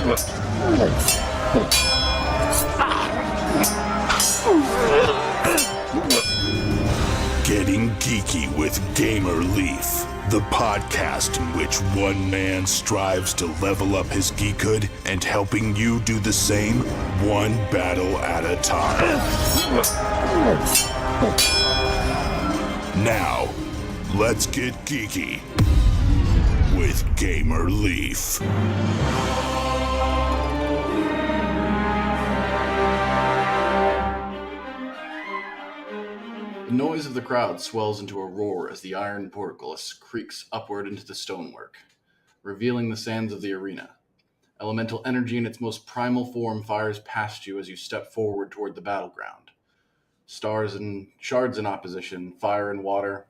Getting Geeky with Gamer Leaf, the podcast in which one man strives to level up his geekhood and helping you do the same, one battle at a time. Now, let's get geeky with Gamer Leaf. The noise of the crowd swells into a roar as the iron portcullis creaks upward into the stonework, revealing the sands of the arena. Elemental energy in its most primal form fires past you as you step forward toward the battleground. Stars and shards in opposition, fire and water,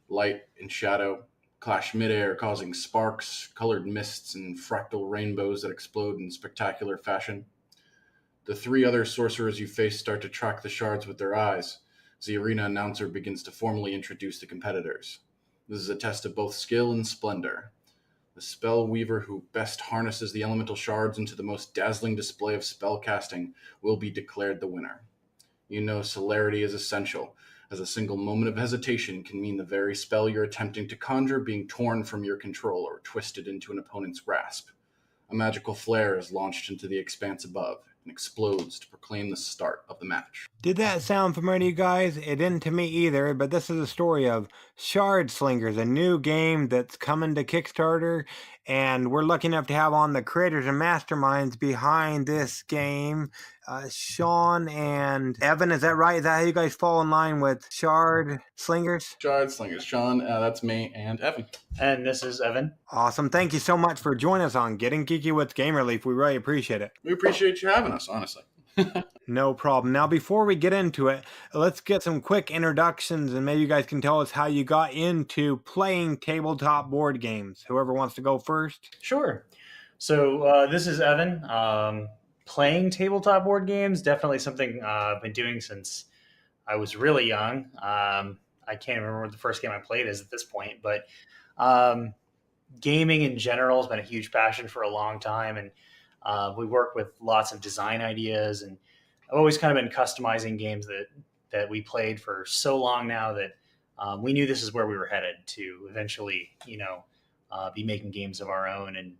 light and shadow, clash midair, causing sparks, colored mists, and fractal rainbows that explode in spectacular fashion. The three other sorcerers you face start to track the shards with their eyes, as the arena announcer begins to formally introduce the competitors. This is a test of both skill and splendor. The spell weaver who best harnesses the elemental shards into the most dazzling display of spell casting will be declared the winner. You know celerity is essential, as a single moment of hesitation can mean the very spell you're attempting to conjure being torn from your control or twisted into an opponent's grasp. A magical flare is launched into the expanse above and explodes to proclaim the start of the match. Did that sound familiar to you guys? It didn't to me either, but this is a story of Shard Slingers, a new game that's coming to Kickstarter, and we're lucky enough to have on the creators and masterminds behind this game, Sean and Evan. Is that right? Is that how you guys fall in line with Shard Slingers? Shard Slingers. Sean, that's me, and Evan. And this is Evan. Awesome. Thank you so much for joining us on Getting Geeky with Gamer Leaf. We really appreciate it. We appreciate you having us, honestly. No problem. Now, before we get into it, let's get some quick introductions, and maybe you guys can tell us how you got into playing tabletop board games. Whoever wants to go first. Sure. So this is Evan. Playing tabletop board games, definitely something I've been doing since I was really young. I can't remember what the first game I played is at this point, but gaming in general has been a huge passion for a long time, and we work with lots of design ideas, and I've always kind of been customizing games that we played for so long now that we knew this is where we were headed to eventually, be making games of our own. And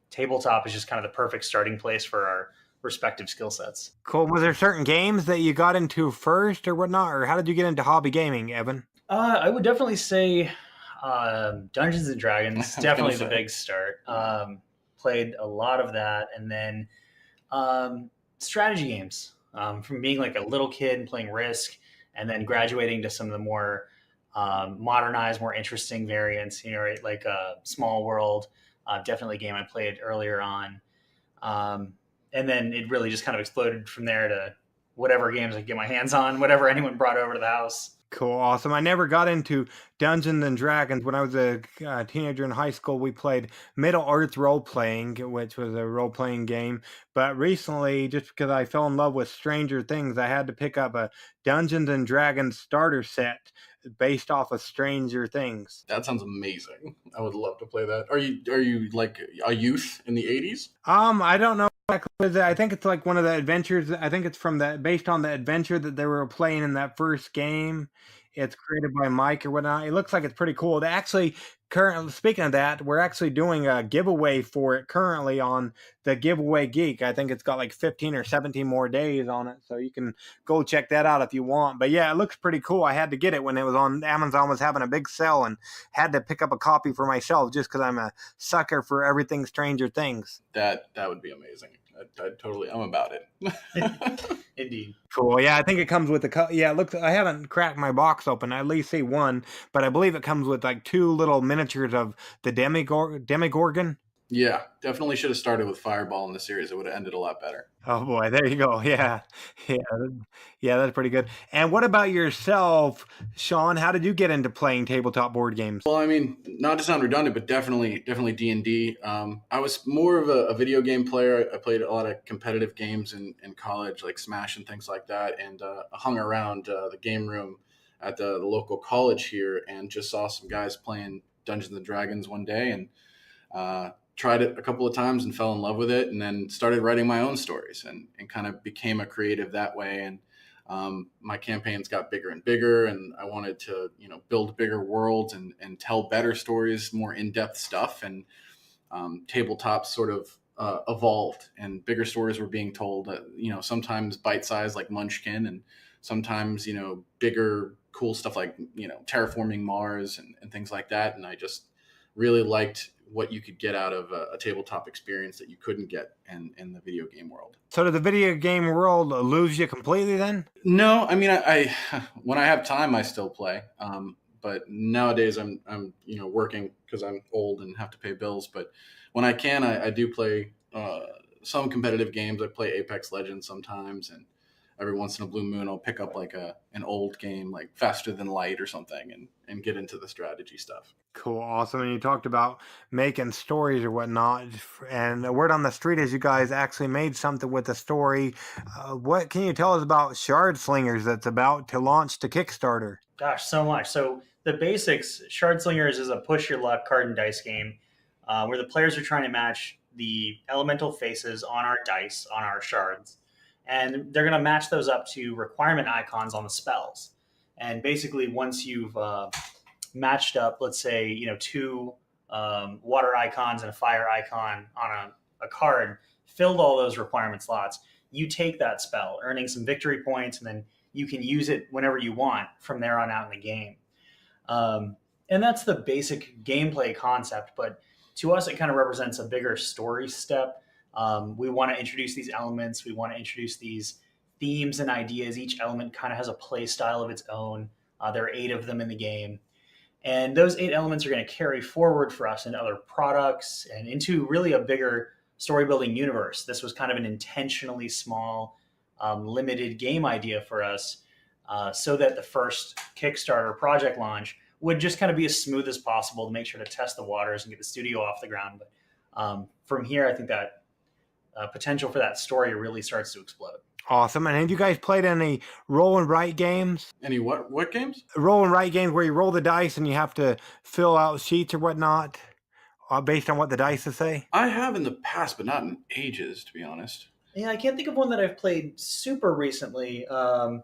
tabletop is just kind of the perfect starting place for our respective skill sets. Cool. Was there certain games that you got into first or whatnot, or how did you get into hobby gaming, Evan? I would definitely say Dungeons and Dragons, definitely the big start. Played a lot of that, and then strategy games, from being like a little kid and playing Risk, and then graduating to some of the more modernized, more interesting variants, right? Like Small World, definitely a game I played earlier on. And then it really just kind of exploded from there to whatever games I could get my hands on, whatever anyone brought over to the house. Cool. Awesome. I never got into Dungeons and Dragons. When I was a teenager in high school, we played Middle-earth role-playing, which was a role-playing game. But recently, just because I fell in love with Stranger Things, I had to pick up a Dungeons and Dragons starter set based off of Stranger Things. That sounds amazing. I would love to play that. Are you like a youth in the 80s? I don't know. I think it's like one of the adventures. I think it's based on the adventure that they were playing in that first game. It's created by Mike or whatnot. It looks like it's pretty cool. They actually, speaking of that, we're actually doing a giveaway for it currently on the Giveaway Geek. I think it's got like 15 or 17 more days on it, so you can go check that out if you want. But yeah, it looks pretty cool. I had to get it when it was on Amazon, was having a big sale, and had to pick up a copy for myself just because I'm a sucker for everything Stranger Things. That would be amazing. I'm about it. Indeed. Cool. Yeah, I think it comes with I haven't cracked my box open. I at least see one, but I believe it comes with like two little miniatures of the Demigorgon. Yeah, definitely should have started with Fireball in the series. It would have ended a lot better. Oh boy, there you go. Yeah, that's pretty good. And what about yourself, Sean? How did you get into playing tabletop board games? Well, I mean, not to sound redundant, but definitely D&D. I was more of a video game player. I played a lot of competitive games in college, like Smash and things like that, and I hung around the game room at the local college here and just saw some guys playing Dungeons and Dragons one day, and tried it a couple of times and fell in love with it, and then started writing my own stories and kind of became a creative that way. And my campaigns got bigger and bigger, and I wanted to, build bigger worlds and tell better stories, more in-depth stuff. And tabletop sort of evolved, and bigger stories were being told, sometimes bite-sized like Munchkin, and sometimes, bigger, cool stuff like, terraforming Mars and things like that. And I just really liked what you could get out of a tabletop experience that you couldn't get in the video game world. So did the video game world lose you completely then? No, I mean, I when I have time, I still play. But nowadays I'm working because I'm old and have to pay bills. But when I can, I do play some competitive games. I play Apex Legends sometimes, and every once in a blue moon, I'll pick up like an old game like Faster Than Light or something and get into the strategy stuff. Cool, awesome. And you talked about making stories or whatnot. And the word on the street is you guys actually made something with a story. What can you tell us about Shard Slingers that's about to launch to Kickstarter? Gosh, so much. So the basics, Shard Slingers is a push your luck card and dice game where the players are trying to match the elemental faces on our dice, on our shards. And they're going to match those up to requirement icons on the spells. And basically, once you've matched up, let's say, 2 water icons and a fire icon on a card, filled all those requirement slots, you take that spell, earning some victory points, and then you can use it whenever you want from there on out in the game. And that's the basic gameplay concept. But to us, it kind of represents a bigger story step. We want to introduce these elements. We want to introduce these themes and ideas. Each element kind of has a play style of its own. There are 8 of them in the game. And those 8 elements are going to carry forward for us into other products and into really a bigger story building universe. This was kind of an intentionally small, limited game idea for us so that the first Kickstarter project launch would just kind of be as smooth as possible to make sure to test the waters and get the studio off the ground. But from here, I think that potential for that story really starts to explode. Awesome. And have you guys played any roll and write games? Any what games? Roll and write games where you roll the dice and you have to fill out sheets or whatnot based on what the dice say? I have in the past, but not in ages, to be honest. Yeah, I can't think of one that I've played super recently. I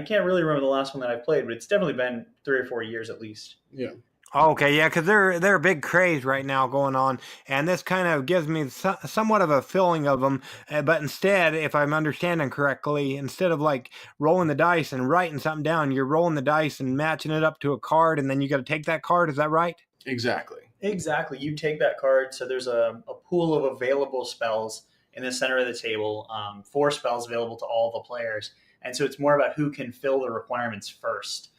can't really remember the last one that I've played, but it's definitely been 3 or 4 years at least. Yeah. Okay, yeah, because they're a big craze right now going on, and this kind of gives me somewhat of a feeling of them. But instead, if I'm understanding correctly, instead of like rolling the dice and writing something down, you're rolling the dice and matching it up to a card, and then you got to take that card. Is that right? Exactly. You take that card. So there's a pool of available spells in the center of the table. 4 spells available to all the players, and so it's more about who can fill the requirements first.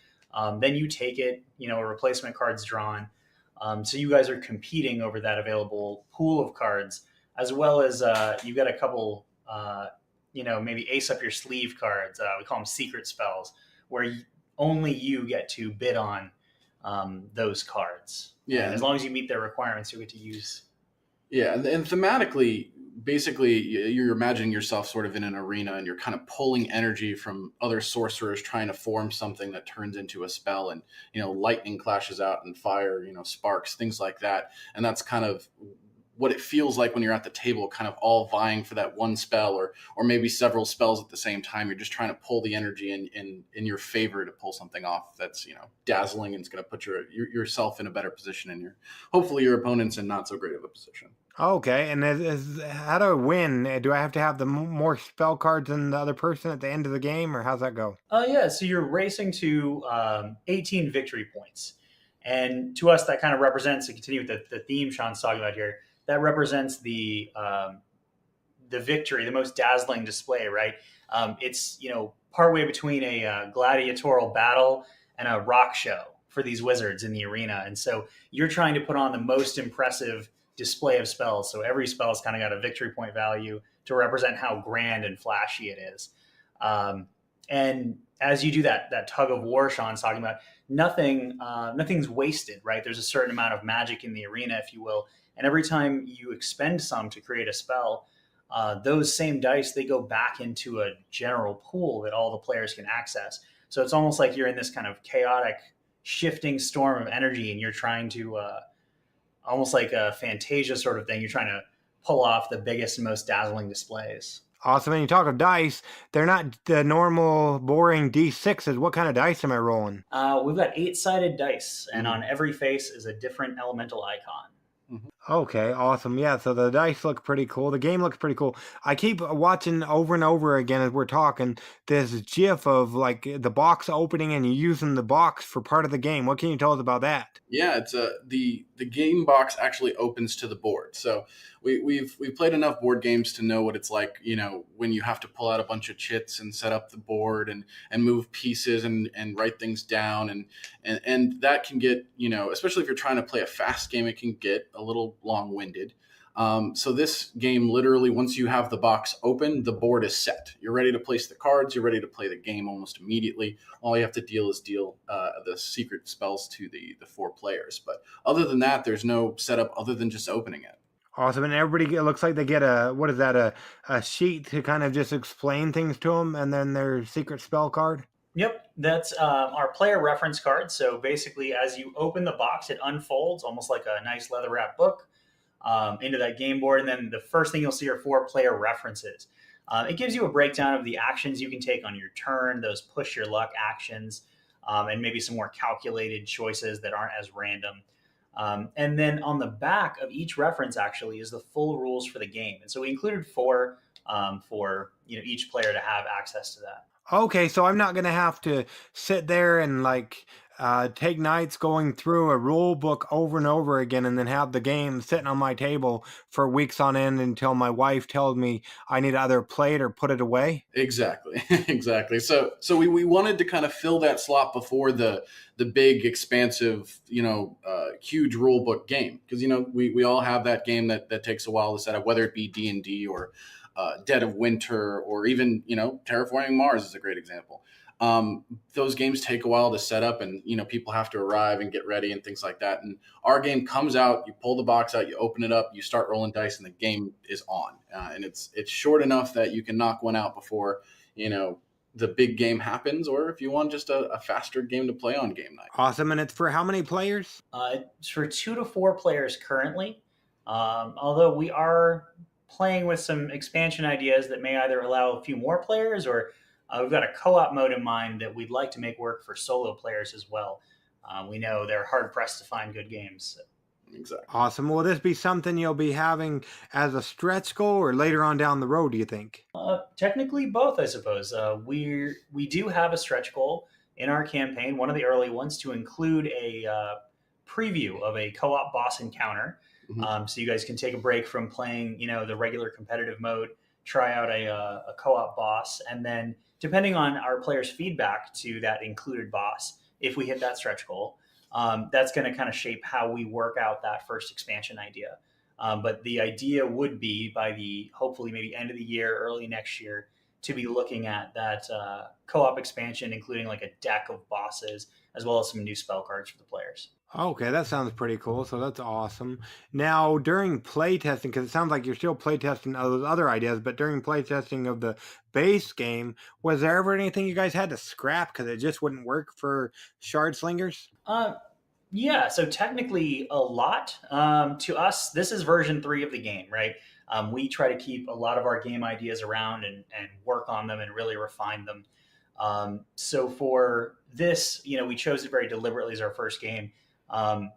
Then you take it, a replacement card's drawn. So you guys are competing over that available pool of cards, as well as you've got a couple, maybe ace up your sleeve cards. We call them secret spells, where only you get to bid on those cards. Yeah. And as long as you meet their requirements, you get to use. Yeah. And thematically, basically, you're imagining yourself sort of in an arena, and you're kind of pulling energy from other sorcerers trying to form something that turns into a spell, and lightning clashes out and fire sparks, things like that. And that's kind of what it feels like when you're at the table, kind of all vying for that one spell, or maybe several spells at the same time. You're just trying to pull the energy in your favor to pull something off that's dazzling, and it's going to put yourself in a better position, and hopefully your opponent's in not so great of a position. Okay, and how do I win? Do I have to have the more spell cards than the other person at the end of the game, or how's that go? Yeah, so you're racing to 18 victory points. And to us, that kind of represents, to continue with the theme Sean's talking about here, that represents the victory, the most dazzling display, right? It's, partway between a gladiatorial battle and a rock show for these wizards in the arena. And so you're trying to put on the most impressive display of spells. So every spell's kind of got a victory point value to represent how grand and flashy it is. And as you do that tug of war Sean's talking about, nothing's wasted, right? There's a certain amount of magic in the arena, if you will. And every time you expend some to create a spell, those same dice, they go back into a general pool that all the players can access. So it's almost like you're in this kind of chaotic, shifting storm of energy, and you're trying to almost like a Fantasia sort of thing. You're trying to pull off the biggest and most dazzling displays. Awesome. And you talk of dice, they're not the normal, boring D6s. What kind of dice am I rolling? We've got 8-sided dice, and on every face is a different elemental icon. Okay, awesome. Yeah, so the dice look pretty cool. The game looks pretty cool. I keep watching over and over again as we're talking this GIF of like the box opening and you using the box for part of the game. What can you tell us about that? Yeah, it's the game box actually opens to the board. So we've played enough board games to know what it's like, when you have to pull out a bunch of chits and set up the board and move pieces and write things down and that can get, especially if you're trying to play a fast game, it can get a little long-winded. So this game, literally, once you have the box open, the board is set. You're ready to place the cards. You're ready to play the game almost immediately. All you have to deal the secret spells to the 4 players. But other than that, there's no setup other than just opening it. Awesome. And everybody, it looks like they get a sheet to kind of just explain things to them and then their secret spell card? Yep, that's our player reference card. So basically, as you open the box, it unfolds almost like a nice leather-wrapped book into that game board. And then the first thing you'll see are 4 player references. It gives you a breakdown of the actions you can take on your turn, those push your luck actions, and maybe some more calculated choices that aren't as random. And then on the back of each reference actually is the full rules for the game. And so we included 4 for each player to have access to that. Okay, so I'm not going to have to sit there and take nights going through a rule book over and over again and then have the game sitting on my table for weeks on end until my wife tells me I need to either play it or put it away. Exactly. Exactly. So we wanted to kind of fill that slot before the big, expansive, huge rule book game. Because, we all have that game that takes a while to set up, whether it be D&D or Dead of Winter, or even, Terraforming Mars is a great example. Those games take a while to set up and, people have to arrive and get ready and things like that. And our game comes out, you pull the box out, you open it up, you start rolling dice and the game is on. And it's short enough that you can knock one out before, the big game happens, or if you want just a faster game to play on game night. Awesome. And it's for how many players? It's for 2 to 4 players currently. Although we are playing with some expansion ideas that may either allow a few more players, or we've got a co-op mode in mind that we'd like to make work for solo players as well. We know they're hard pressed to find good games. Exactly. Awesome. Will this be something you'll be having as a stretch goal or later on down the road, do you think? Technically both, I suppose. We do have a stretch goal in our campaign, one of the early ones, to include a preview of a co-op boss encounter. So you guys can take a break from playing, the regular competitive mode, try out a co-op boss, and then depending on our players' feedback to that included boss, if we hit that stretch goal, that's going to kind of shape how we work out that first expansion idea. But the idea would be by the hopefully maybe end of the year, early next year, to be looking at that co-op expansion, including like a deck of bosses, as well as some new spell cards for the players. Okay, that sounds pretty cool. So that's awesome. Now, during playtesting, because it sounds like you're still playtesting those other ideas, but during playtesting of the base game, was there ever anything you guys had to scrap because it just wouldn't work for Shard Slingers? Yeah, so technically a lot. To us, this is version 3 of the game, right? We try to keep a lot of our game ideas around and work on them and really refine them. So for this, we chose it very deliberately as our first game.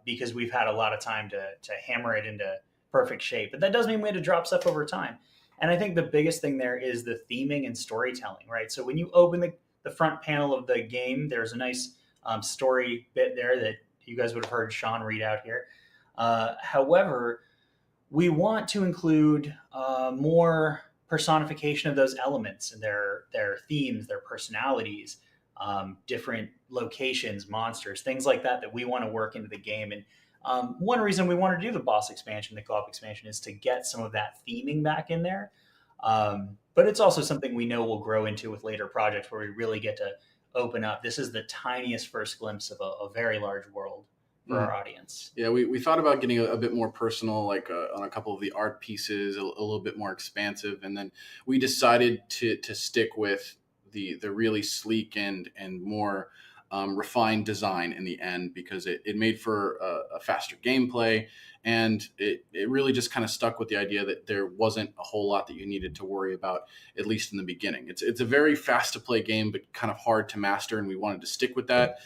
Because we've had a lot of time to hammer it into perfect shape. But that does mean we had to drop stuff over time. And I think the biggest thing there is the theming and storytelling, right? So when you open the front panel of the game, there's a nice story bit there that you guys would have heard Sean read out here. However, we want to include more personification of those elements and their themes, their personalities, different locations, monsters, things like that we want to work into the game. And one reason we want to do the boss expansion, the co-op expansion, is to get some of that theming back in there. But it's also something we know we'll grow into with later projects where we really get to open up. This is the tiniest first glimpse of a very large world for our audience. Yeah, we thought about getting a bit more personal, like on a couple of the art pieces, a little bit more expansive. And then we decided to stick with the really sleek and more refined design in the end, because it made for a faster gameplay, and it really just kind of stuck with the idea that there wasn't a whole lot that you needed to worry about, at least in the beginning. It's a very fast to play game, but kind of hard to master, and we wanted to stick with that.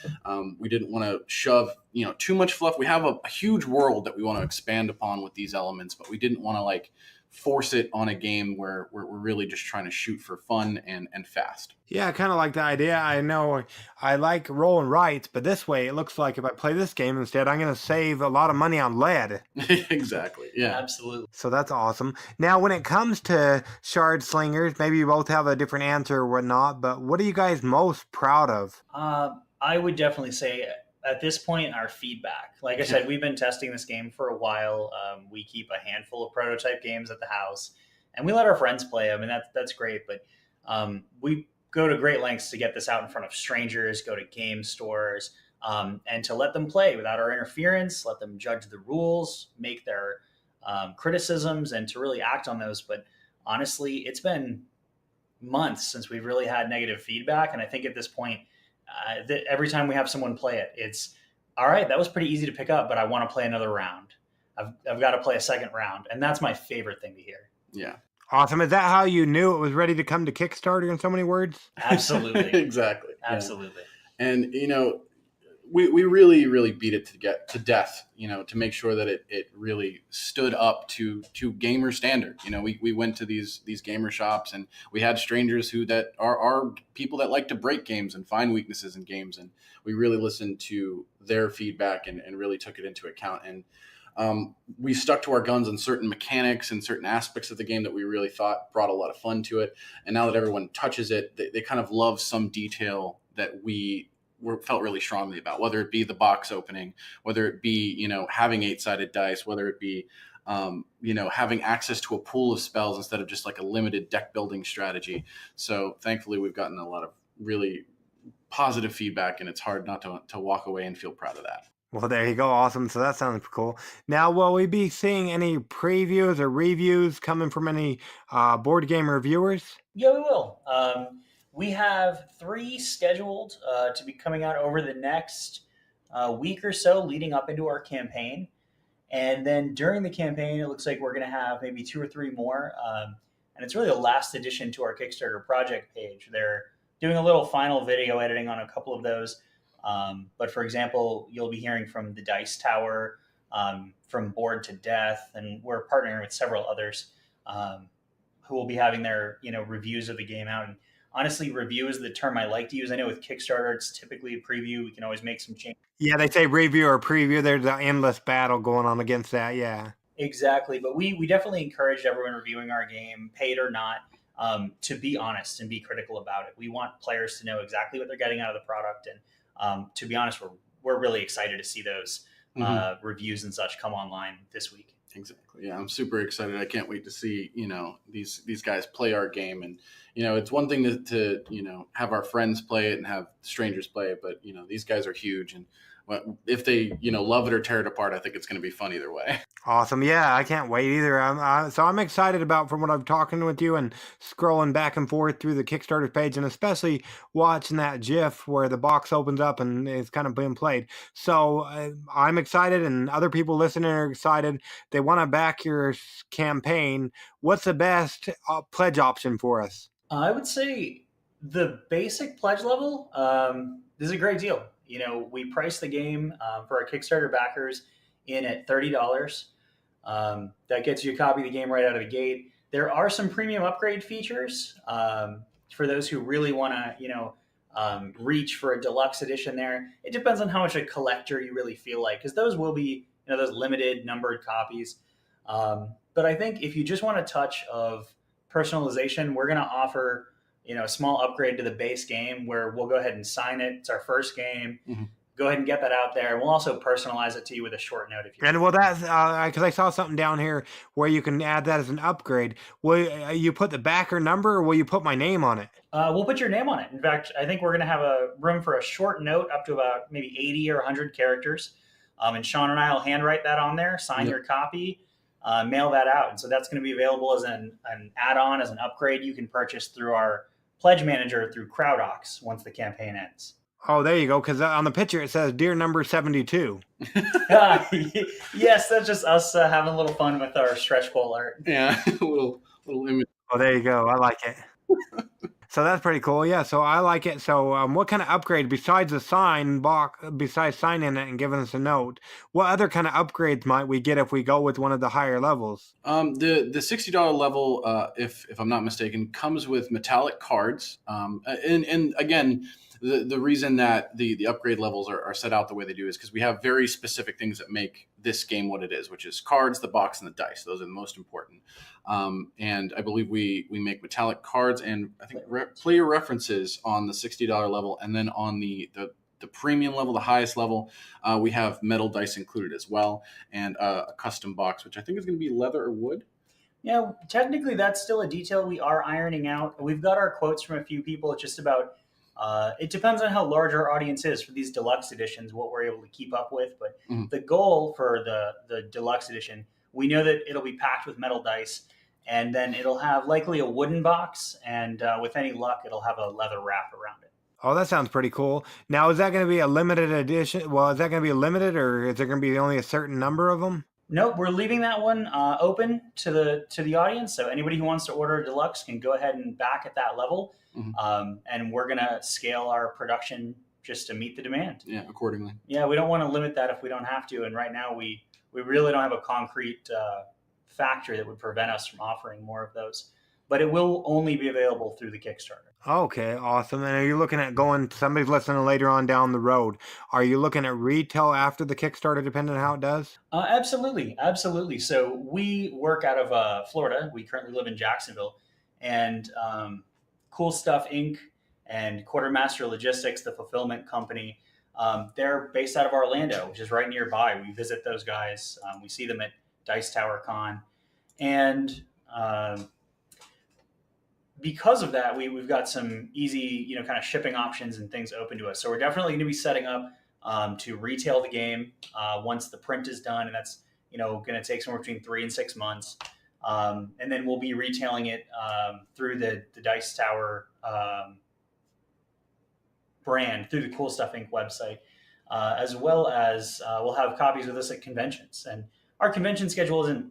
We didn't want to shove too much fluff. We have a huge world that we want to expand upon with these elements, but we didn't want to like force it on a game where we're really just trying to shoot for fun and fast. Yeah, I kind of like the idea. I know I like roll and writes, but this way it looks like if I play this game instead, I'm going to save a lot of money on lead. Exactly. Yeah. Absolutely. So that's awesome. Now, when it comes to Shard Slingers, maybe you both have a different answer or whatnot, but what are you guys most proud of? I would definitely say at this point, our feedback. Like I said, we've been testing this game for a while. We keep a handful of prototype games at the house, and we let our friends play them, and that's great. But we go to great lengths to get this out in front of strangers, go to game stores, and to let them play without our interference, let them judge the rules, make their criticisms, and to really act on those. But honestly, it's been months since we've really had negative feedback, and I think at this point, every time we have someone play it, it's all right. That was pretty easy to pick up, but I want to play another round. I've got to play a second round, and that's my favorite thing to hear. Yeah. Awesome. Is that how you knew it was ready to come to Kickstarter in so many words? Absolutely. Exactly. Absolutely. Yeah. And we really beat it to death, to make sure that it really stood up to gamer standard. We went to these gamer shops, and we had strangers that are people that like to break games and find weaknesses in games. And we really listened to their feedback and really took it into account. And we stuck to our guns on certain mechanics and certain aspects of the game that we really thought brought a lot of fun to it. And now that everyone touches it, they kind of love some detail that we felt really strongly about, whether it be the box opening, whether it be, having 8-sided dice, whether it be, having access to a pool of spells instead of just like a limited deck building strategy. So thankfully we've gotten a lot of really positive feedback, and it's hard not to walk away and feel proud of that. Well, there you go. Awesome. So that sounds cool. Now, will we be seeing any previews or reviews coming from any board game reviewers? Yeah, we will. We have 3 scheduled to be coming out over the next week or so leading up into our campaign. And then during the campaign, it looks like we're going to have maybe 2 or 3 more. And it's really the last addition to our Kickstarter project page. They're doing a little final video editing on a couple of those. But for example, you'll be hearing from the Dice Tower, from Board to Death, and we're partnering with several others who will be having their reviews of the game out. And honestly, review is the term I like to use. I know with Kickstarter, it's typically a preview. We can always make some changes. Yeah, they say review or preview. There's an endless battle going on against that. Yeah, exactly. But we definitely encourage everyone reviewing our game, paid or not, to be honest and be critical about it. We want players to know exactly what they're getting out of the product. And to be honest, we're really excited to see those reviews and such come online this week. Exactly. Yeah, I'm super excited. I can't wait to see, these guys play our game. And, it's one thing to have our friends play it and have strangers play it, but, these guys are huge. And if they, love it or tear it apart, I think it's going to be fun either way. Awesome. Yeah, I can't wait either. So I'm excited about, from what I'm talking with you and scrolling back and forth through the Kickstarter page, and especially watching that GIF where the box opens up and it's kind of being played. So I'm excited, and other people listening are excited. They want to back your campaign. What's the best pledge option for us? I would say the basic pledge level is a great deal. We price the game for our Kickstarter backers in at $30. That gets you a copy of the game right out of the gate. There are some premium upgrade features for those who really want to, reach for a deluxe edition there. It depends on how much a collector you really feel like, because those will be, those limited numbered copies. But I think if you just want a touch of personalization, we're going to offer a small upgrade to the base game where we'll go ahead and sign it. It's our first game. Mm-hmm. Go ahead and get that out there. We'll also personalize it to you with a short note. If you and well, that's because I saw something down here where you can add that as an upgrade. Will you put the backer number, or will you put my name on it? We'll put your name on it. In fact, I think we're going to have a room for a short note up to about maybe 80 or 100 characters. And Sean and I will handwrite that on there, sign your copy, mail that out. And so that's going to be available as an add-on, as an upgrade you can purchase through our pledge manager through CrowdOx once the campaign ends. Oh, there you go. Because on the picture it says deer number 72. Yes, that's just us having a little fun with our stretch goal art. Yeah, a little image. Oh, there you go. I like it. So that's pretty cool. Yeah, so I like it. So what kind of upgrade besides the sign box, besides signing it and giving us a note, what other kind of upgrades might we get if we go with one of the higher levels? The $60 level, if I'm not mistaken, comes with metallic cards. And again, the reason that the upgrade levels are set out the way they do is because we have very specific things that make this game what it is, which is cards, the box, and the dice. Those are the most important. And I believe we make metallic cards and I think player references on the $60 level, and then on the premium level, the highest level, we have metal dice included as well, and a custom box, which I think is going to be leather or wood. Yeah, technically that's still a detail we are ironing out. We've got our quotes from a few people. It's just about, it depends on how large our audience is for these deluxe editions, what we're able to keep up with. But the goal for the deluxe edition, we know that it'll be packed with metal dice, and then it'll have likely a wooden box, and with any luck, it'll have a leather wrap around it. Oh, that sounds pretty cool. Now, is that going to be a limited edition? Well, is that going to be limited, or is there going to be only a certain number of them? Nope, we're leaving that one open to the audience. So anybody who wants to order a deluxe can go ahead and back at that level, and we're gonna scale our production just to meet the demand. Yeah, accordingly. Yeah, we don't want to limit that if we don't have to. And right now, we really don't have a concrete factor that would prevent us from offering more of those. But it will only be available through the Kickstarter. Okay, awesome. And are you looking at going, somebody's listening later on down the road, are you looking at retail after the Kickstarter, depending on how it does? Absolutely. Absolutely. So we work out of Florida. We currently live in Jacksonville. And Cool Stuff Inc. and Quartermaster Logistics, the fulfillment company, they're based out of Orlando, which is right nearby. We visit those guys. We see them at Dice Tower Con. And because of that, we've got some easy, kind of shipping options and things open to us. So we're definitely going to be setting up to retail the game once the print is done, and that's going to take somewhere between 3 and 6 months. And then we'll be retailing it through the Dice Tower brand, through the Cool Stuff Inc. website, as well as we'll have copies with us at conventions. And our convention schedule isn't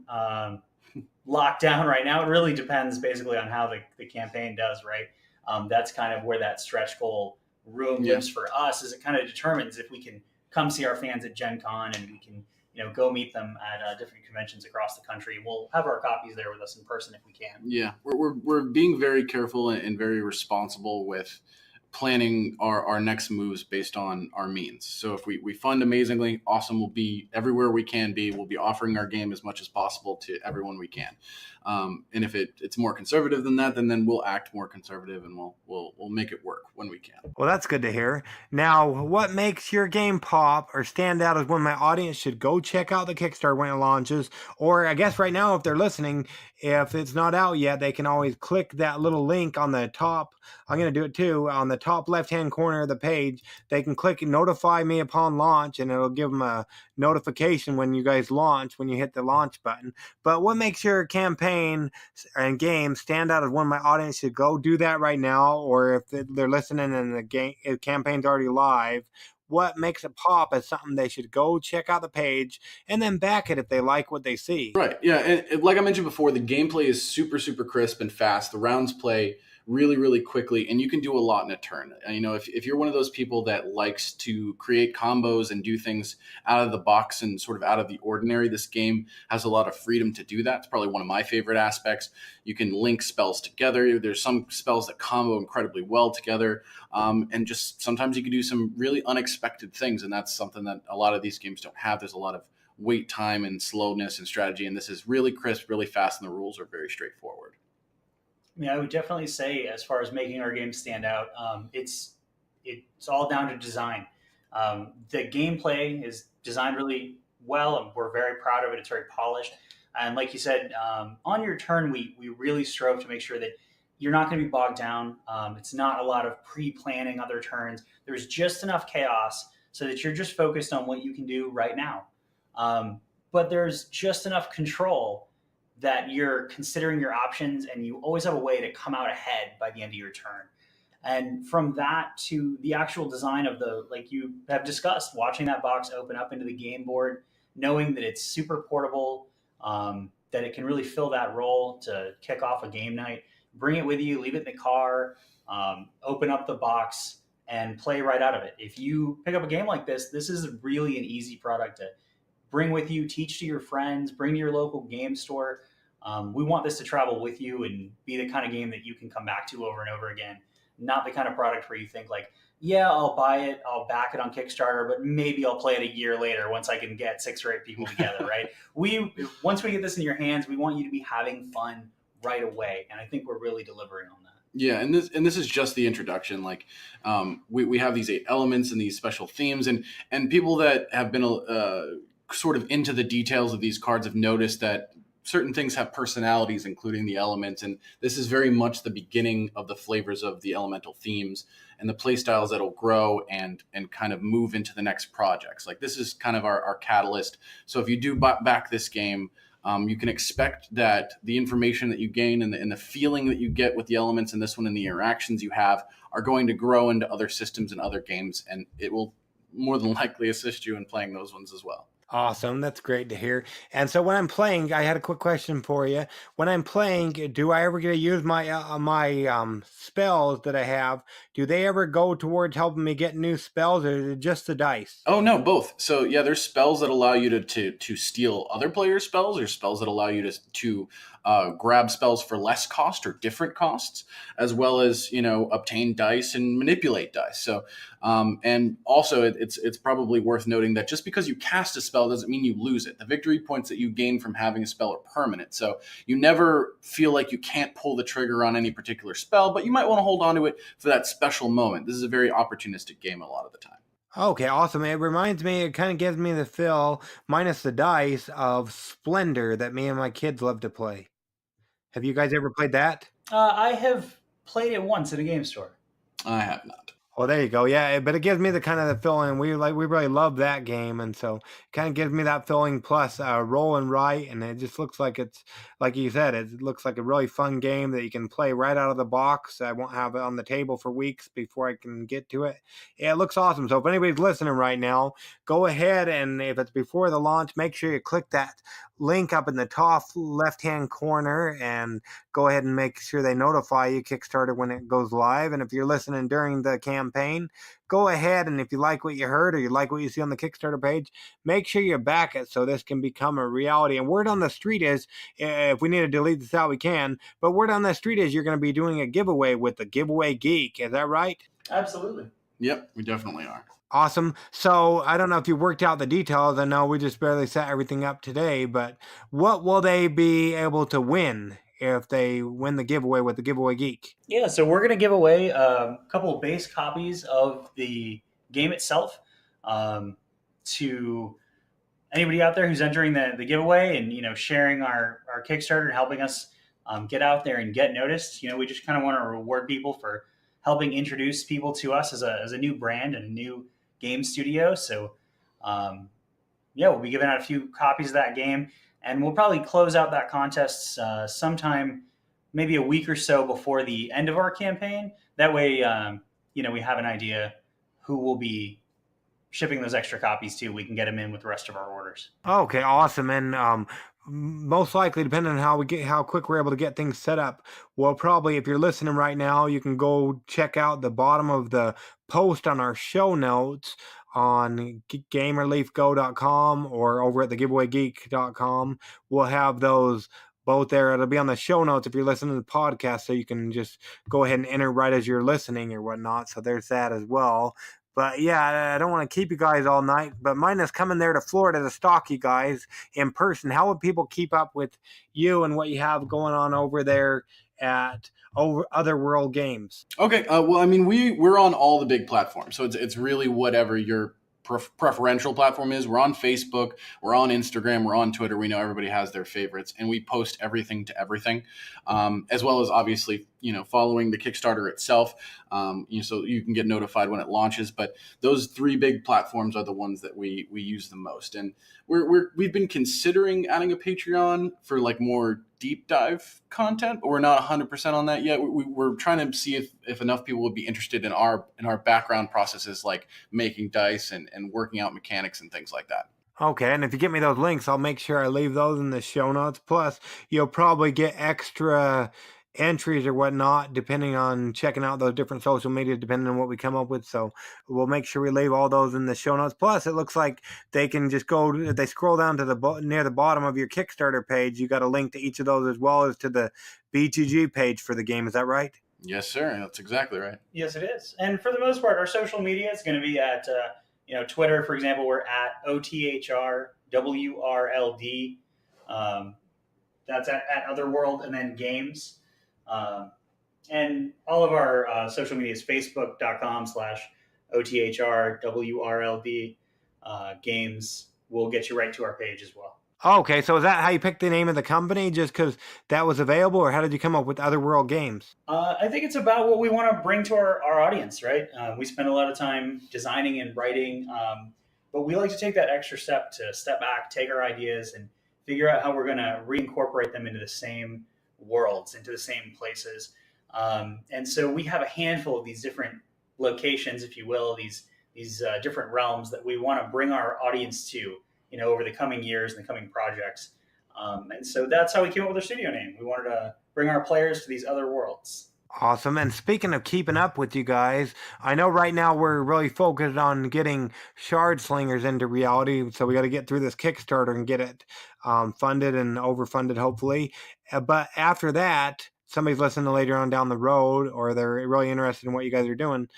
locked down right now. It really depends basically on how the campaign does, right? That's kind of where that stretch goal room lives for us, is it kind of determines if we can come see our fans at Gen Con and we can go meet them at different conventions across the country. We'll have our copies there with us in person if we can. Yeah, we're being very careful and very responsible with planning our next moves based on our means. So if we fund amazingly, awesome. We'll be everywhere we can be. We'll be offering our game as much as possible to everyone we can. And if it's more conservative than that, then we'll act more conservative, and we'll make it work when we can. Well, that's good to hear. Now, what makes your game pop or stand out as when my audience should go check out the Kickstarter when it launches? Or I guess right now, if they're listening, if it's not out yet, they can always click that little link on the top. I'm going to do it too. On the top left-hand corner of the page, they can click notify me upon launch, and it'll give them a notification when you guys launch, when you hit the launch button. But what makes your campaign and game stand out as when my audience should go do that right now? Or if they're listening and the campaign's already live, what makes it pop as something they should go check out the page and then back it if they like what they see? Right. Yeah. And like I mentioned before, the gameplay is super, super crisp and fast. The rounds play really, really quickly, and you can do a lot in a turn. And, if you're one of those people that likes to create combos and do things out of the box and sort of out of the ordinary, this game has a lot of freedom to do that. It's probably one of my favorite aspects. You can link spells together. There's some spells that combo incredibly well together. And just sometimes you can do some really unexpected things. And that's something that a lot of these games don't have. There's a lot of wait time and slowness and strategy. And this is really crisp, really fast, and the rules are very straightforward. I would definitely say, as far as making our game stand out, it's all down to design. The gameplay is designed really well, and we're very proud of it. It's very polished. And like you said, on your turn, we really strove to make sure that you're not going to be bogged down. It's not a lot of pre-planning other turns. There's just enough chaos so that you're just focused on what you can do right now. But there's just enough control that you're considering your options, and you always have a way to come out ahead by the end of your turn. And from that to the actual design of like you have discussed, watching that box open up into the game board, knowing that it's super portable, that it can really fill that role to kick off a game night. Bring it with you, leave it in the car, open up the box, and play right out of it. If you pick up a game like this is really an easy product to bring with you, teach to your friends, bring to your local game store. We want this to travel with you and be the kind of game that you can come back to over and over again. Not the kind of product where you think like, yeah, I'll buy it, I'll back it on Kickstarter, but maybe I'll play it a year later once I can get 6 or 8 people together, right? Once we get this in your hands, we want you to be having fun right away, and I think we're really delivering on that. Yeah, and this is just the introduction. Like, we have these 8 elements and these special themes, and people that have been sort of into the details of these cards have noticed that certain things have personalities, including the elements, and this is very much the beginning of the flavors of the elemental themes and the play styles that'll grow and kind of move into the next projects. Like, this is kind of our catalyst. So if you do back this game, you can expect that the information that you gain and the feeling that you get with the elements in this one and the interactions you have are going to grow into other systems and other games, and it will more than likely assist you in playing those ones as well. Awesome. That's great to hear. And so when I'm playing, I had a quick question for you. When I'm playing, do I ever get to use my spells that I have? Do they ever go towards helping me get new spells, or is it just the dice? Oh, no, both. So yeah, there's spells that allow you to steal other players' spells, or spells that allow you to grab spells for less cost or different costs, as well as, obtain dice and manipulate dice. So, and also it's probably worth noting that just because you cast a spell doesn't mean you lose it. The victory points that you gain from having a spell are permanent. So you never feel like you can't pull the trigger on any particular spell, but you might want to hold on to it for that special moment. This is a very opportunistic game a lot of the time. Okay, awesome. It reminds me, it kind of gives me the feel, minus the dice, of Splendor that me and my kids love to play. Have you guys ever played that? I have played it once at a game store. I have not. Well, there you go. Yeah, but it gives me the kind of the feeling we really love that game, and so it kind of gives me that feeling. Plus, rolling right, and it just looks like it's like you said. It looks like a really fun game that you can play right out of the box. I won't have it on the table for weeks before I can get to it. Yeah, it looks awesome. So if anybody's listening right now, go ahead, and if it's before the launch, make sure you click that link up in the top left-hand corner and go ahead and make sure they notify you Kickstarter when it goes live. And if you're listening during the campaign, go ahead, and if you like what you heard or you like what you see on the Kickstarter page, make sure you back it so this can become a reality. And word on the street is, if we need to delete this out, we can, but word on the street is you're going to be doing a giveaway with the Giveaway Geek. Is that right? Absolutely. Yep, we definitely are. Awesome. So I don't know if you worked out the details. I know we just barely set everything up today, but what will they be able to win if they win the giveaway with the Giveaway Geek? Yeah, so we're going to give away a couple of base copies of the game itself to anybody out there who's entering the giveaway and, sharing our Kickstarter and helping us get out there and get noticed. We just kind of want to reward people for helping introduce people to us as a new brand and a new game studio. So, we'll be giving out a few copies of that game, and we'll probably close out that contest sometime, maybe a week or so before the end of our campaign. That way, we have an idea who will be shipping those extra copies to. We can get them in with the rest of our orders. Okay, awesome. And most likely, depending on how quick we're able to get things set up, well, probably if you're listening right now, you can go check out the bottom of the post on our show notes on gamerleafgo.com or over at thegiveawaygeek.com. We'll have those both there. It'll be on the show notes if you're listening to the podcast, so you can just go ahead and enter right as you're listening or whatnot. So there's that as well. But yeah, I don't want to keep you guys all night, but mine is coming there to Florida to stalk you guys in person. How would people keep up with you and what you have going on over there at Otherworld Games? Okay, well, I mean, we're on all the big platforms, so it's really whatever your preferential platform is. We're on Facebook, we're on Instagram, we're on Twitter. We know everybody has their favorites, and we post everything to everything, as well as obviously, following the Kickstarter itself, so you can get notified when it launches. But those 3 big platforms are the ones that we use the most, and we've been considering adding a Patreon for like more deep dive content, but we're not 100% on that yet. We're trying to see if enough people would be interested in our background processes, like making dice and working out mechanics and things like that. Okay, and if you get me those links, I'll make sure I leave those in the show notes. Plus, you'll probably get extra entries or whatnot, depending on checking out those different social media, depending on what we come up with. So we'll make sure we leave all those in the show notes. Plus, it looks like they can just go, if they scroll down to near the bottom of your Kickstarter page, you got a link to each of those as well as to the BTG page for the game. Is that right? Yes, sir. That's exactly right. Yes, it is. And for the most part, our social media is going to be at Twitter, for example, we're at OTHRWRLD. That's at Otherworld, and then games. And all of our social media is facebook.com/OTHRWRLD games. Will get you right to our page as well. Okay, so is that how you picked the name of the company, just because that was available, or how did you come up with Otherworld Games? I think it's about what we want to bring to our audience, right? We spend a lot of time designing and writing, but we like to take that extra step to step back, take our ideas, and figure out how we're going to reincorporate them into the same worlds, into the same places. And so we have a handful of these different locations, if you will, these different realms that we want to bring our audience to, over the coming years and the coming projects. And so that's how we came up with our studio name. We wanted to bring our players to these other worlds. Awesome. And speaking of keeping up with you guys, I know right now we're really focused on getting Shard Slingers into reality. So we got to get through this Kickstarter and get it funded and overfunded, hopefully. But after that, somebody's listening later on down the road, or they're really interested in what you guys are doing.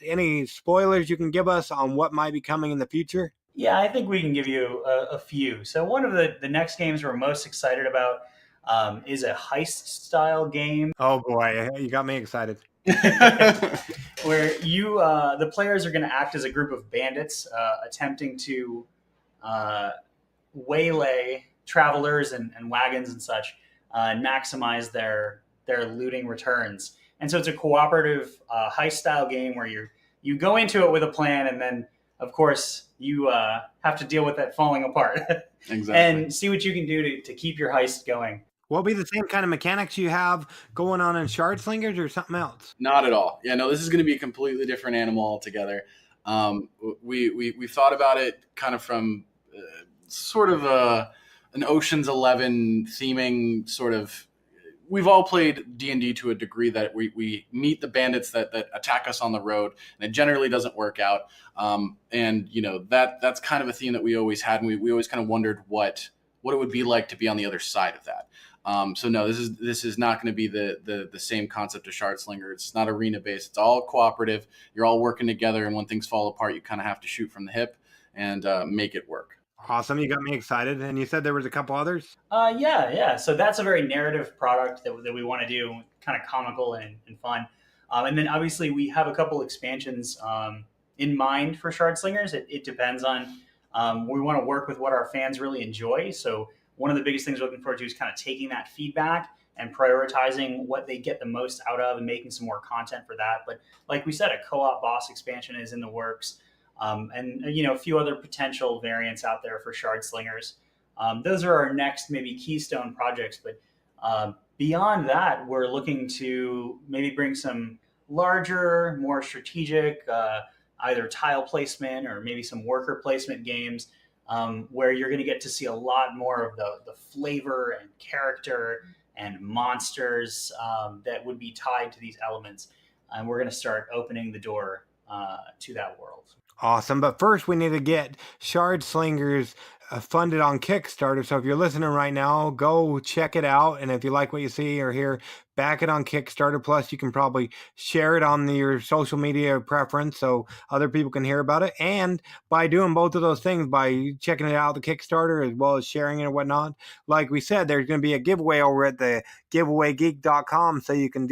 Any spoilers you can give us on what might be coming in the future? Yeah, I think we can give you a few. So one of the next games we're most excited about is a heist-style game. Oh boy, you got me excited. Where the players are going to act as a group of bandits attempting to waylay travelers and wagons and such, and maximize their looting returns. And so it's a cooperative heist-style game where you go into it with a plan, and then, of course, you have to deal with that falling apart. Exactly. And see what you can do to keep your heist going. Will it be the same kind of mechanics you have going on in Shard Slingers, or something else? Not at all. Yeah, no, this is going to be a completely different animal altogether. We've thought about it kind of from sort of an Ocean's 11 theming sort of. We've all played D&D to a degree that we meet the bandits that attack us on the road, and it generally doesn't work out. And that's kind of a theme that we always had, and we always kind of wondered what it would be like to be on the other side of that. So no, this is not going to be the same concept as Shard Slinger. It's not arena based. It's all cooperative. You're all working together, and when things fall apart, you kind of have to shoot from the hip and make it work. Awesome. You got me excited. And you said there was a couple others? Yeah. So that's a very narrative product that we want to do, kind of comical and fun. And then obviously we have a couple expansions in mind for Shard Slingers. It depends on, we want to work with what our fans really enjoy. So one of the biggest things we're looking forward to is kind of taking that feedback and prioritizing what they get the most out of and making some more content for that. But like we said, a co-op boss expansion is in the works. And a few other potential variants out there for Shard Slingers. Those are our next maybe keystone projects. But beyond that, we're looking to maybe bring some larger, more strategic, either tile placement or maybe some worker placement games where you're going to get to see a lot more of the flavor and character and monsters that would be tied to these elements. And we're going to start opening the door to that world. Awesome. But first, we need to get Shard Slingers funded on Kickstarter. So if you're listening right now, go check it out. And if you like what you see or hear, back it on Kickstarter. Plus, you can probably share it on your social media preference so other people can hear about it. And by doing both of those things, by checking it out, the Kickstarter, as well as sharing it and whatnot, like we said, there's going to be a giveaway over at the giveawaygeek.com. So you can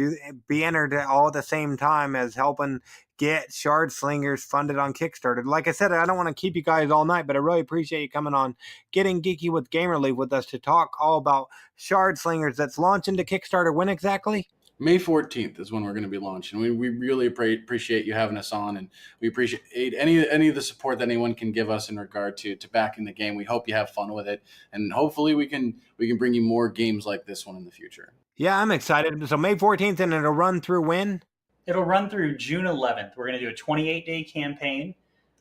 be entered all at the same time as helping get Shard Slingers funded on Kickstarter. Like I said, I don't want to keep you guys all night, but I really appreciate you coming on Getting Geeky with Gamer League with us to talk all about Shard Slingers that's launching to Kickstarter. When exactly? May 14th is when we're going to be launching. We really appreciate you having us on, and we appreciate any of the support that anyone can give us in regard to backing the game. We hope you have fun with it, and hopefully we can bring you more games like this one in the future. Yeah, I'm excited. So May 14th, and it'll run through when? It'll run through June 11th. We're going to do a 28-day campaign.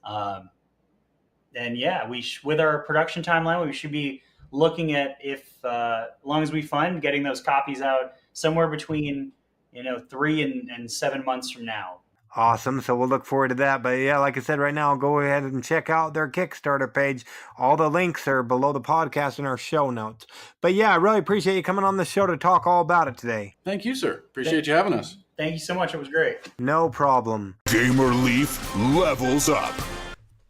And yeah, with our production timeline, we should be looking at, if as long as we fund, getting those copies out somewhere between 3 and 7 months from now. Awesome. So we'll look forward to that. But yeah, like I said, right now, go ahead and check out their Kickstarter page. All the links are below the podcast in our show notes. But yeah, I really appreciate you coming on the show to talk all about it today. Thank you, sir. Appreciate you having us. Thank you so much. It was great. No problem. Gamer Leaf levels up.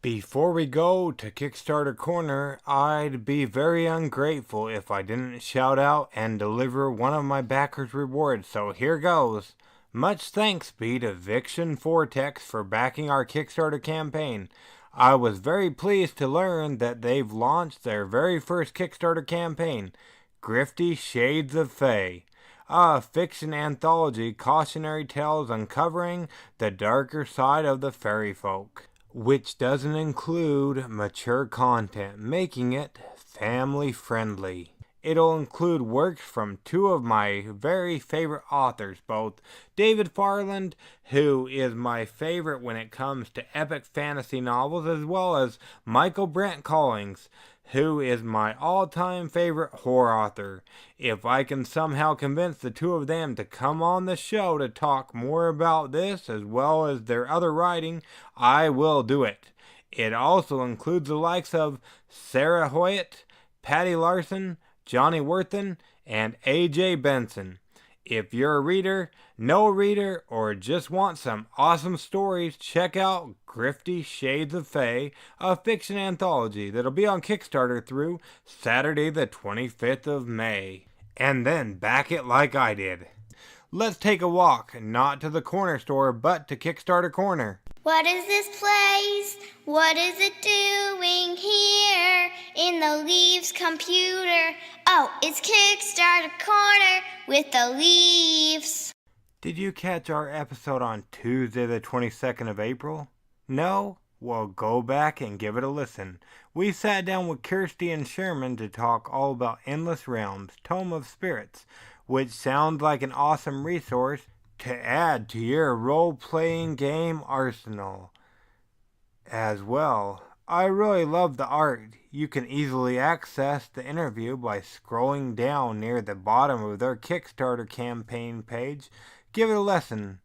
Before we go to Kickstarter Corner, I'd be very ungrateful if I didn't shout out and deliver one of my backers' rewards, so here goes. Much thanks be to Viction Vortex for backing our Kickstarter campaign. I was very pleased to learn that they've launched their very first Kickstarter campaign, Grifty Shades of Fae, a fiction anthology cautionary tales uncovering the darker side of the fairy folk, which doesn't include mature content, making it family friendly. It'll include works from two of my very favorite authors, both David Farland, who is my favorite when it comes to epic fantasy novels, as well as Michael Brent Collins, who is my all-time favorite horror author. If I can somehow convince the two of them to come on the show to talk more about this as well as their other writing, I will do it. It also includes the likes of Sarah Hoyt, Patty Larson, Johnny Worthen, and A.J. Benson. If you're a reader, know a reader, or just want some awesome stories, check out Grifty Shades of Fae, a fiction anthology that'll be on Kickstarter through Saturday the 25th of May. And then back it like I did. Let's take a walk, not to the corner store, but to Kickstarter Corner. What is this place? What is it doing here in the Leaves computer? Oh, it's Kickstarter Corner with the Leaves. Did you catch our episode on Tuesday the 22nd of April? No? Well, go back and give it a listen. We sat down with Kirsty and Sherman to talk all about Endless Realms, Tome of Spirits, which sounds like an awesome resource to add to your role-playing game arsenal. As well, I really love the art. You can easily access the interview by scrolling down near the bottom of their Kickstarter campaign page. Give it a listen.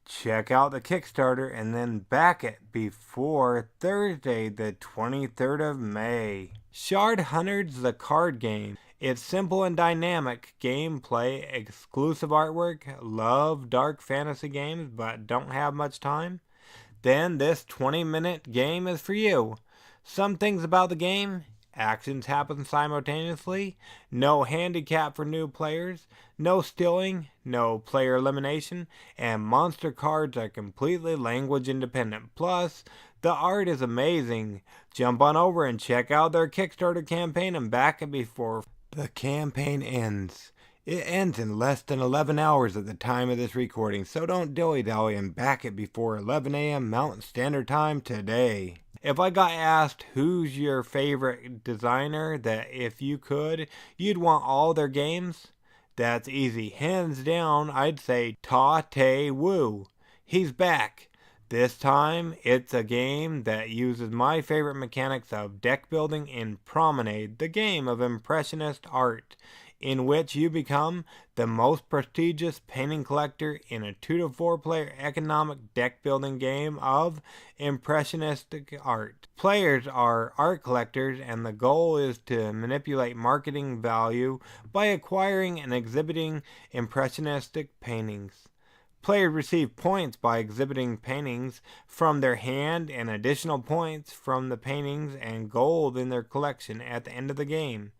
Check out the Kickstarter and then back it before Thursday the 23rd of May. Shard Hunters, the card game. It's simple and dynamic gameplay, exclusive artwork, love dark fantasy games but don't have much time? Then this 20-minute game is for you. Some things about the game: actions happen simultaneously, no handicap for new players, no stealing, no player elimination, and monster cards are completely language independent. Plus, the art is amazing. Jump on over and check out their Kickstarter campaign and back it before the campaign ends. It ends in less than 11 hours at the time of this recording, so don't dilly-dally and back it before 11 a.m. Mountain Standard Time today. If I got asked who's your favorite designer that if you could, you'd want all their games, that's easy. Hands down, I'd say Ta Te Wu. He's back. This time, it's a game that uses my favorite mechanics of deck building in Promenade, the game of impressionist art, in which you become the most prestigious painting collector in a 2 to 4 player economic deck building game of impressionistic art. Players are art collectors, and the goal is to manipulate marketing value by acquiring and exhibiting impressionistic paintings. Players receive points by exhibiting paintings from their hand and additional points from the paintings and gold in their collection at the end of the game.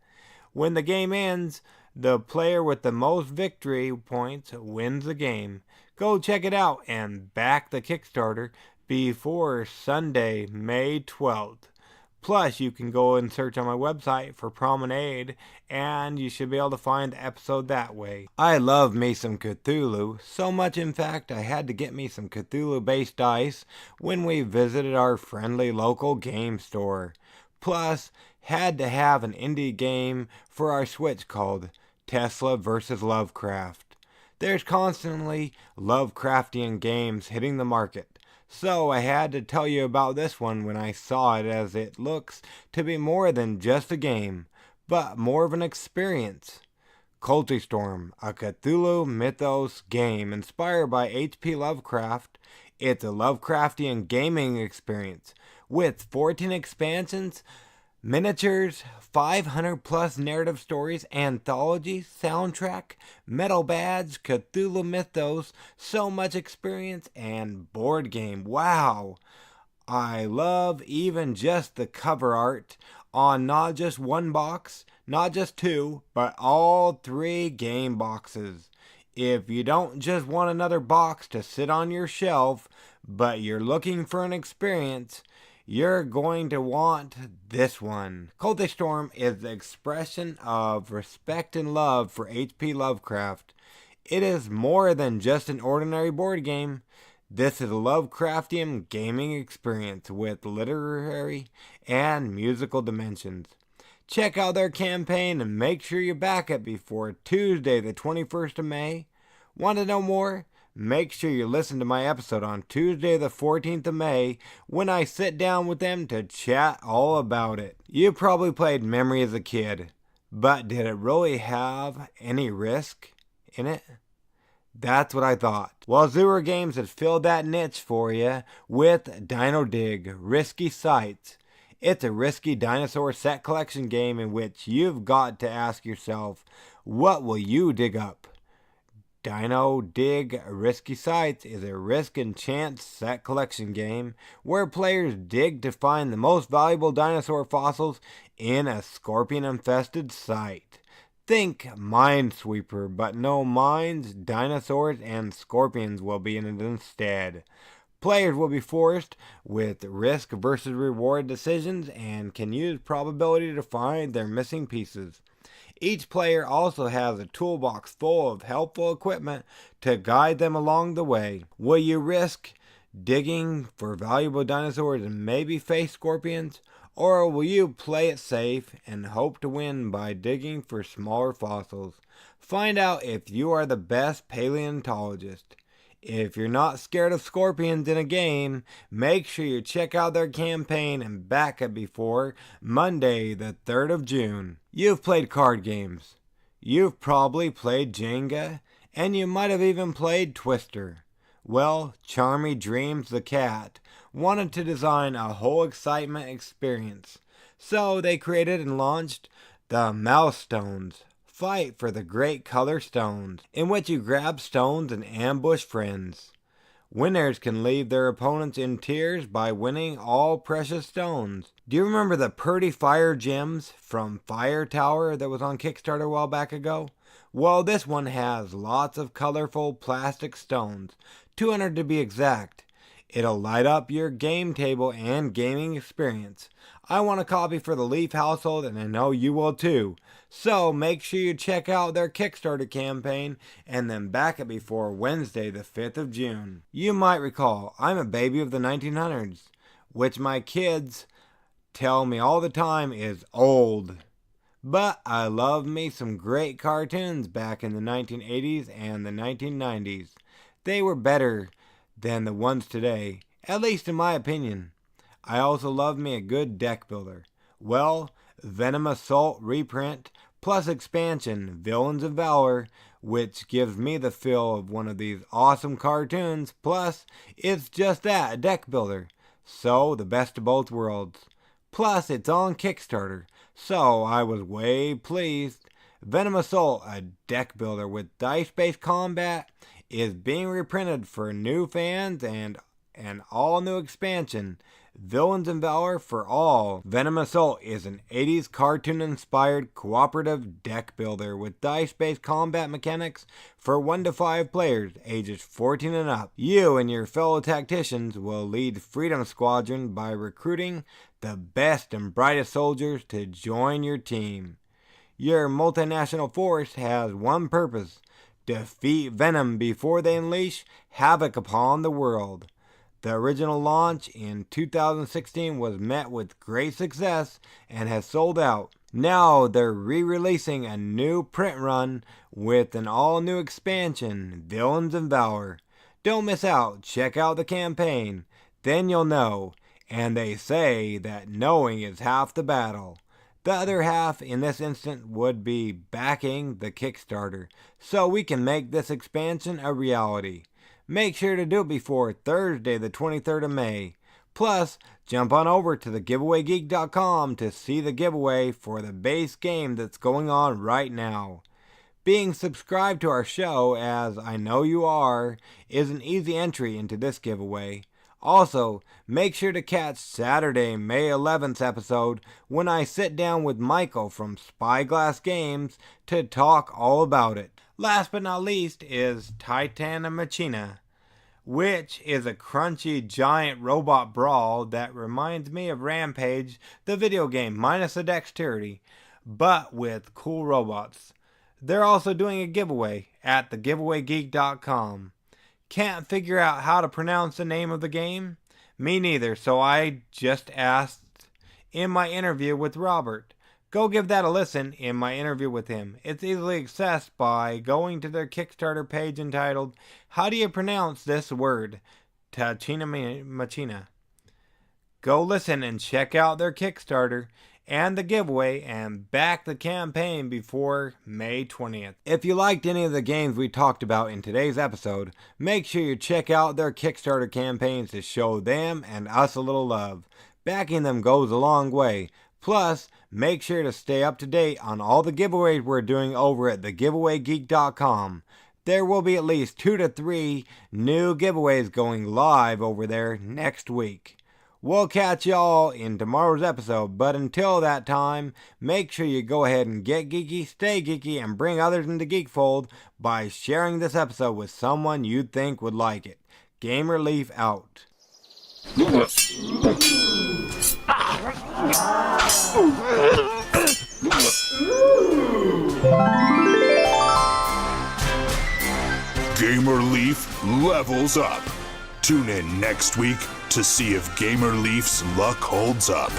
When the game ends, the player with the most victory points wins the game. Go check it out and back the Kickstarter before Sunday, May 12th. Plus, you can go and search on my website for Promenade, and you should be able to find the episode that way. I love me some Cthulhu, so much in fact I had to get me some Cthulhu-based dice when we visited our friendly local game store. Plus, had to have an indie game for our Switch called Tesla vs. Lovecraft. There's constantly Lovecraftian games hitting the market. So I had to tell you about this one when I saw it, as it looks to be more than just a game, but more of an experience. Culty Storm, a Cthulhu Mythos game inspired by H.P. Lovecraft. It's a Lovecraftian gaming experience with 14 expansions, miniatures, 500 plus narrative stories, anthology, soundtrack, metal badge, Cthulhu Mythos, so much experience, and board game. Wow! I love even just the cover art on not just one box, not just two, but all 3 game boxes. If you don't just want another box to sit on your shelf, but you're looking for an experience, you're going to want this one. Culty Storm is the expression of respect and love for H.P. Lovecraft. It is more than just an ordinary board game. This is a Lovecraftian gaming experience with literary and musical dimensions. Check out their campaign and make sure you back it before Tuesday the 21st of May. Want to know more? Make sure you listen to my episode on Tuesday the 14th of May when I sit down with them to chat all about it. You probably played Memory as a kid, but did it really have any risk in it? That's what I thought. Well, Zoomer Games has filled that niche for you with Dino Dig, Risky Sights. It's a risky dinosaur set collection game in which you've got to ask yourself, what will you dig up? Dino Dig Risky Sights is a risk and chance set collection game where players dig to find the most valuable dinosaur fossils in a scorpion-infested site. Think Minesweeper, but no mines, dinosaurs, and scorpions will be in it instead. Players will be forced with risk versus reward decisions and can use probability to find their missing pieces. Each player also has a toolbox full of helpful equipment to guide them along the way. Will you risk digging for valuable dinosaurs and maybe face scorpions? Or will you play it safe and hope to win by digging for smaller fossils? Find out if you are the best paleontologist. If you're not scared of scorpions in a game, make sure you check out their campaign and back it before Monday the 3rd of June. You've played card games. You've probably played Jenga, and you might have even played Twister. Well, Charmy Dreams the cat wanted to design a whole excitement experience, so they created and launched the Mouse Stones. Fight for the Great Color Stones, in which you grab stones and ambush friends. Winners can leave their opponents in tears by winning all precious stones. Do you remember the Purdy Fire Gems from Fire Tower that was on Kickstarter a while back ago? Well, this one has lots of colorful plastic stones, 200 to be exact. It'll light up your game table and gaming experience. I want a copy for the Leaf household, and I know you will too. So make sure you check out their Kickstarter campaign and then back it before Wednesday the 5th of June. You might recall, I'm a baby of the 1900s, which my kids tell me all the time is old. But I love me some great cartoons back in the 1980s and the 1990s. They were better than the ones today, at least in my opinion. I also love me a good deck builder. Well, Venom Assault reprint plus expansion Villains of Valor, which gives me the feel of one of these awesome cartoons, plus it's just that, a deck builder. So, the best of both worlds. Plus, it's on Kickstarter, so I was way pleased. Venom Assault, a deck builder with dice-based combat, is being reprinted for new fans and an all-new expansion, Villains and Valor for All. Venom Assault is an 80s cartoon-inspired cooperative deck builder with dice-based combat mechanics for 1 to 5 players, ages 14 and up. You and your fellow tacticians will lead Freedom Squadron by recruiting the best and brightest soldiers to join your team. Your multinational force has one purpose: defeat Venom before they unleash havoc upon the world. The original launch in 2016 was met with great success and has sold out. Now they're re-releasing a new print run with an all-new expansion, Villains and Valor. Don't miss out. Check out the campaign. Then you'll know. And they say that knowing is half the battle. The other half in this instant would be backing the Kickstarter, so we can make this expansion a reality. Make sure to do it before Thursday the 23rd of May. Plus, jump on over to thegiveawaygeek.com to see the giveaway for the base game that's going on right now. Being subscribed to our show, as I know you are, is an easy entry into this giveaway. Also, make sure to catch Saturday, May 11th episode when I sit down with Michael from Spyglass Games to talk all about it. Last but not least is Titana Machina, which is a crunchy giant robot brawl that reminds me of Rampage, the video game, minus the dexterity, but with cool robots. They're also doing a giveaway at thegiveawaygeek.com. Can't figure out how to pronounce the name of the game? Me neither, so I just asked in my interview with Robert. Go give that a listen in my interview with him. It's easily accessed by going to their Kickstarter page entitled, "How do you pronounce this word?" Tachina Machina. Go listen and check out their Kickstarter and the giveaway and back the campaign before May 20th. If you liked any of the games we talked about in today's episode, make sure you check out their Kickstarter campaigns to show them and us a little love. Backing them goes a long way. Plus, make sure to stay up to date on all the giveaways we're doing over at thegiveawaygeek.com. There will be at least 2 to 3 new giveaways going live over there next week. We'll catch y'all in tomorrow's episode, but until that time, make sure you go ahead and get geeky, stay geeky, and bring others into Geekfold by sharing this episode with someone you think would like it. Gamer Leaf out. Gamer Leaf levels up. Tune in next week to see if Gamer Leaf's luck holds up.